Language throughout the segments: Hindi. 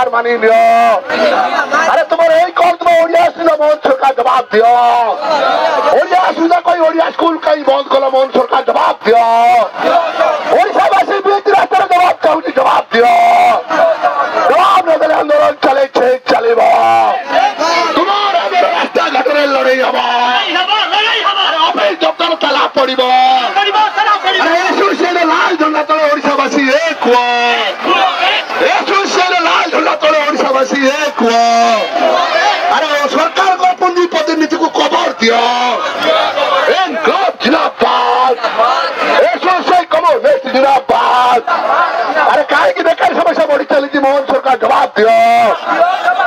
सरकार मानि लियो अरे तुम्हारे এই কল তোমার ওড়িয়া ছিল মোহন সরকার জবাব দিও ওড়িয়া সুদা কই ওড়িয়া স্কুল কই বন্ধ করলো মোহন সরকার জবাব দিও ওড়িশাবাসী বিরোধী রাস্তার জবাব চাউনি জবাব দিও জবাব না দিলে আন্দোলন চলে চলিব তোমার আমাদের রাস্তা ঘাটের লড়াই হব অফিস দপ্তর তালা পড়িব এসোসিয়েশনের লাল ঝন্ডা তলে ওড়িশাবাসী এক হুয়া এসোসিয়েশনের লাল ঝন্ডা তলে ওড়িশাবাসী এক হুয়া अरे सरकार को पूंजीपति नीति को कवर दिया इनकलाब जिंदाबाद एसोसिएशन कम्युनिस्ट जिंदाबाद अरे काहे की बेकार समस्या बड़ी चली थी मोहन सरकार जवाब दिया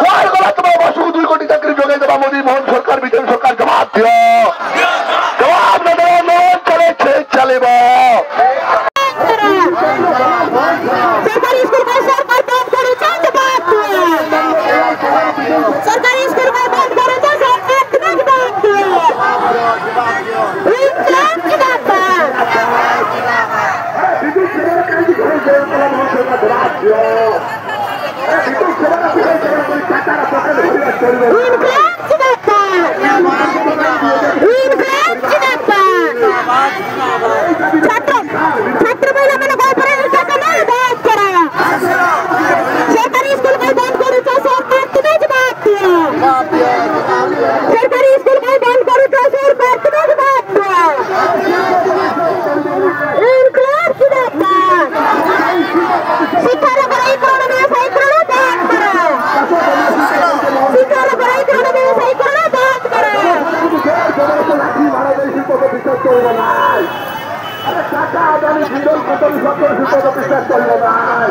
कौन गला तुम्हारे बसु 2 कोटी चाकरी जोगाई देबा मोदी मोहन सरकार बीजेपी सरकार जवाब दिया जवाब न दो मोहन चले चलेबा सरकारी स्कूल का सरकार बंद करे चंद बात सरकारी स्कूल का बंद करे तो सरकार की बात इंसान की बात छात्र महिला मैंने बात करा सरकारी स्कूल में बंद करो तो सरकार तुम्हें जवाब दिया सरकारी स्कूल में बंद करो तो सरकार तुम्हें जवाब दिया इनकलाब जिंदाबाद शिक्षा बढ़ाई करो व्यवसाय करो बात करो शिक्षा बढ़ाई करो व्यवसाय करो बात करो अरे काका आदानी जिंदल खतम सत्तर सुपर प्रतिशत चल रहा है